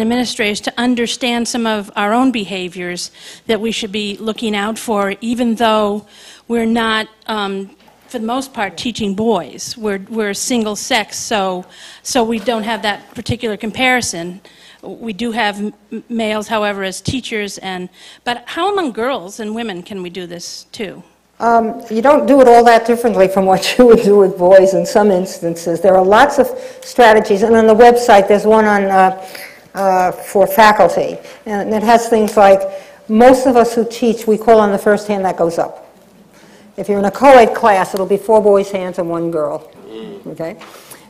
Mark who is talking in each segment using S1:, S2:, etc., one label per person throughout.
S1: administrators to understand some of our own behaviors that we should be looking out for, even though we're not, for the most part, teaching boys. We're single sex, so we don't have that particular comparison. We do have males, however, as teachers, but how among girls and women can we do this too?
S2: You don't do it all that differently from what you would do with boys in some instances. There are lots of strategies, and on the website there's one on for faculty, and it has things like, most of us who teach, we call on the first hand that goes up. If you're in a co-ed class, it'll be 4 boys' hands and 1 girl. Okay?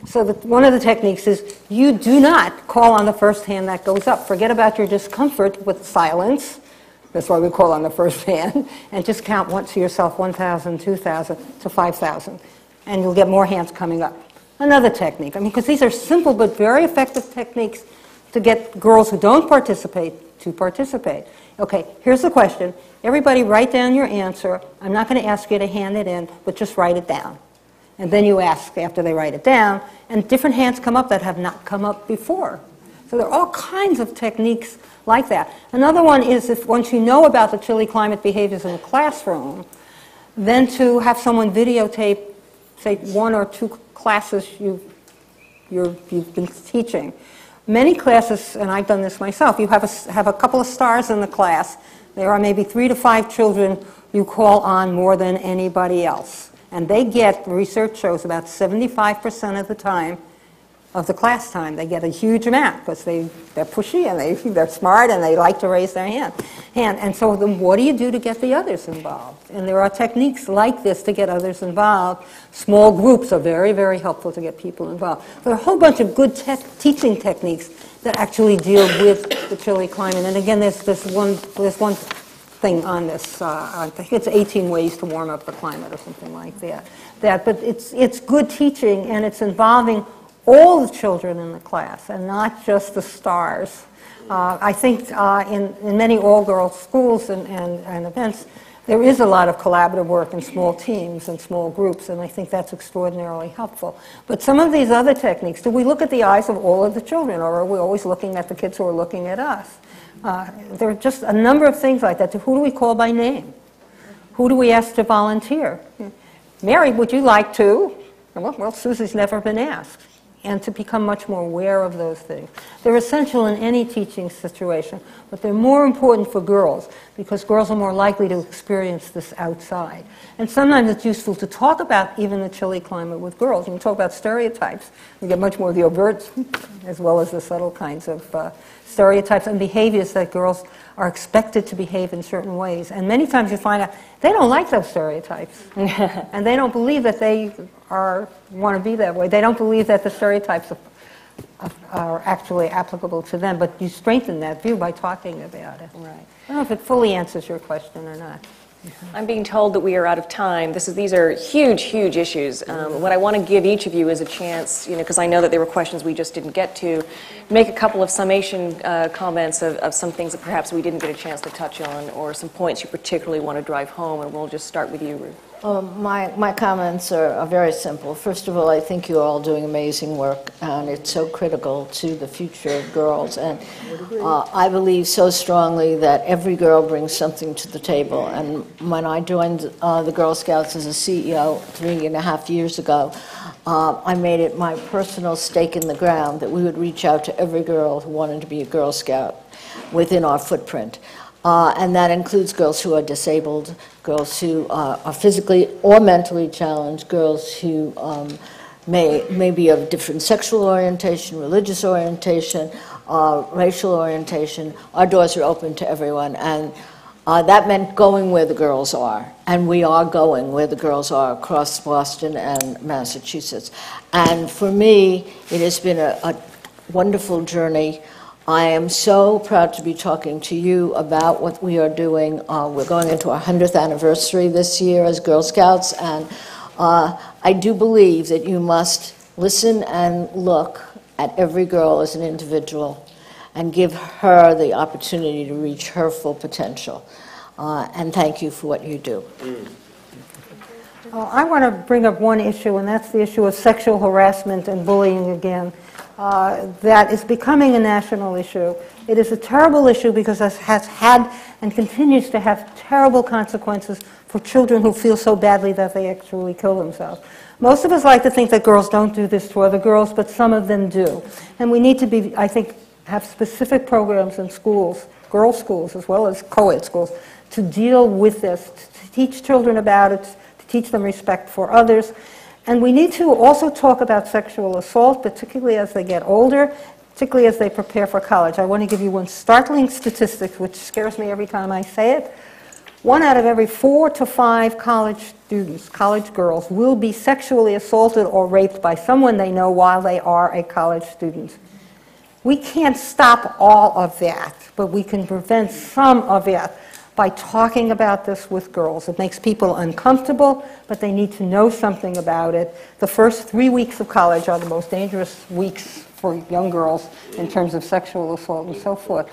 S2: So one of the techniques is you do not call on the first hand that goes up. Forget about your discomfort with silence. That's why we call on the first hand. And just count once to yourself, 1,000, 2,000 to 5,000. And you'll get more hands coming up. Another technique. I mean, because these are simple but very effective techniques to get girls who don't participate to participate. Okay, here's the question. Everybody write down your answer. I'm not going to ask you to hand it in, but just write it down. And then you ask after they write it down, and different hands come up that have not come up before. So there are all kinds of techniques like that. Another one is, if once you know about the chilly climate behaviors in the classroom, then to have someone videotape, say, 1 or 2 classes you've been teaching. Many classes, and I've done this myself, you have a couple of stars in the class. There are maybe 3 to 5 children you call on more than anybody else. And they get, research shows, about 75% of the time of the class time. They get a huge amount because they're pushy and they're smart and they like to raise their hand. And so then what do you do to get the others involved? And there are techniques like this to get others involved. Small groups are very, very helpful to get people involved. There are a whole bunch of good teaching techniques that actually deal with the chilly climate. And again, there's one thing on this. I think it's 18 ways to warm up the climate or something like that. But it's good teaching, and it's involving all the children in the class and not just the stars. I think in many all-girls schools and events, there is a lot of collaborative work in small teams and small groups, and I think that's extraordinarily helpful. But some of these other techniques, do we look at the eyes of all of the children, or are we always looking at the kids who are looking at us? There are just a number of things like that. Who do we call by name? Who do we ask to volunteer? Mary, would you like to? Well, Susie's never been asked. And to become much more aware of those things. They're essential in any teaching situation, but they're more important for girls because girls are more likely to experience this outside. And sometimes it's useful to talk about even the chilly climate with girls. When you talk about stereotypes, you get much more of the overt as well as the subtle kinds of stereotypes and behaviors that girls are expected to behave in certain ways. And many times you find out they don't like those stereotypes. And they don't believe that they want to be that way. They don't believe that the stereotypes are actually applicable to them. But you strengthen that view by talking about it. Right. I don't know if it fully answers your question or not.
S3: I'm being told that we are out of time. These are huge, huge issues. What I want to give each of you is a chance, because I know that there were questions we just didn't get to, make a couple of summation comments of some things that perhaps we didn't get a chance to touch on, or some points you particularly want to drive home, and we'll just start with you, Ruth.
S4: My comments are very simple. First of all, I think you're all doing amazing work, and it's so critical to the future of girls. And I believe so strongly that every girl brings something to the table. And when I joined the Girl Scouts as a CEO 3.5 years ago, I made it my personal stake in the ground that we would reach out to every girl who wanted to be a Girl Scout within our footprint. And that includes girls who are disabled, girls who are physically or mentally challenged, girls who may be of different sexual orientation, religious orientation, racial orientation. Our doors are open to everyone, and that meant going where the girls are. And we are going where the girls are across Boston and Massachusetts. And for me, it has been a wonderful journey. I am so proud to be talking to you about what we are doing. We're going into our 100th anniversary this year as Girl Scouts, and I do believe that you must listen and look at every girl as an individual and give her the opportunity to reach her full potential. And thank you for what you do.
S2: I want to bring up one issue, and that's the issue of sexual harassment and bullying again. that is becoming a national issue. It is a terrible issue because it has had and continues to have terrible consequences for children who feel so badly that they actually kill themselves. Most of us like to think that girls don't do this to other girls, but some of them do. And we need to be, I think, have specific programs in schools, girls' schools as well as co-ed schools, to deal with this, to teach children about it, to teach them respect for others. And we need to also talk about sexual assault, particularly as they get older, particularly as they prepare for college. I want to give you one startling statistic, which scares me every time I say it. 1 out of every 4 to 5 college students, college girls, will be sexually assaulted or raped by someone they know while they are a college student. We can't stop all of that, but we can prevent some of it by talking about this with girls. It makes people uncomfortable, but they need to know something about it. The first 3 weeks of college are the most dangerous weeks for young girls in terms of sexual assault and so forth.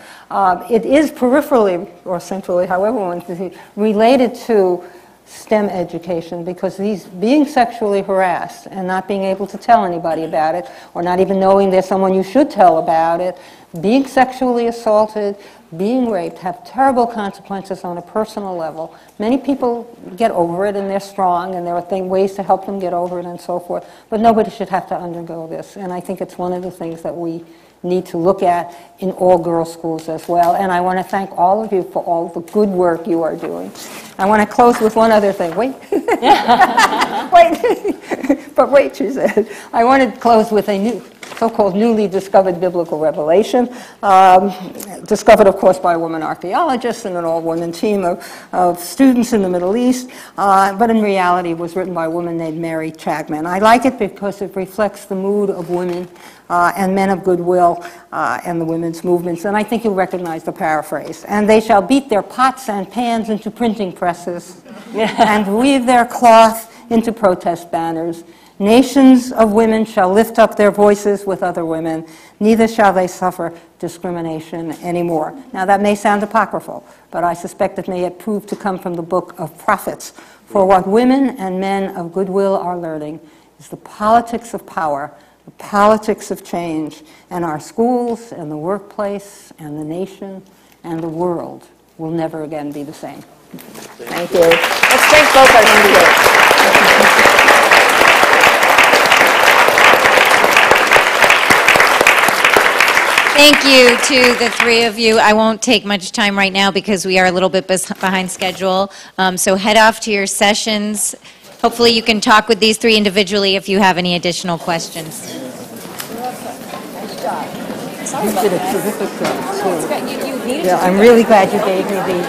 S2: It is peripherally, or centrally, however one can see, related to STEM education, because being sexually harassed and not being able to tell anybody about it, or not even knowing there's someone you should tell about it, being sexually assaulted, being raped, have terrible consequences on a personal level. Many people get over it and they're strong and there are ways to help them get over it and so forth, but nobody should have to undergo this. And I think it's one of the things that we need to look at in all girls' schools as well. And I want to thank all of you for all the good work you are doing. I want to close with one other thing. Wait. Wait. But wait, she said. I want to close with a new, so-called newly discovered biblical revelation, discovered, of course, by a woman archaeologist and an all-woman team of students in the Middle East, but in reality was written by a woman named Mary Chapman. I like it because it reflects the mood of women and men of goodwill and the women's movements, and I think you'll recognize the paraphrase. And they shall beat their pots and pans into printing presses and weave their cloth into protest banners. Nations of women shall lift up their voices with other women, neither shall they suffer discrimination anymore. Now that may sound apocryphal, but I suspect it may yet prove to come from the book of prophets. For what women and men of goodwill are learning is the politics of power, the politics of change, and our schools and the workplace and the nation and the world will never again be the same. Thank you. Let's thank both our candidates.
S5: Thank you to the three of you. I won't take much time right now because we are a little bit behind schedule. So head off to your sessions. Hopefully you can talk with these three individually if you have any additional questions.
S2: Nice job. You did a terrific job. Yeah, I'm really glad you gave me the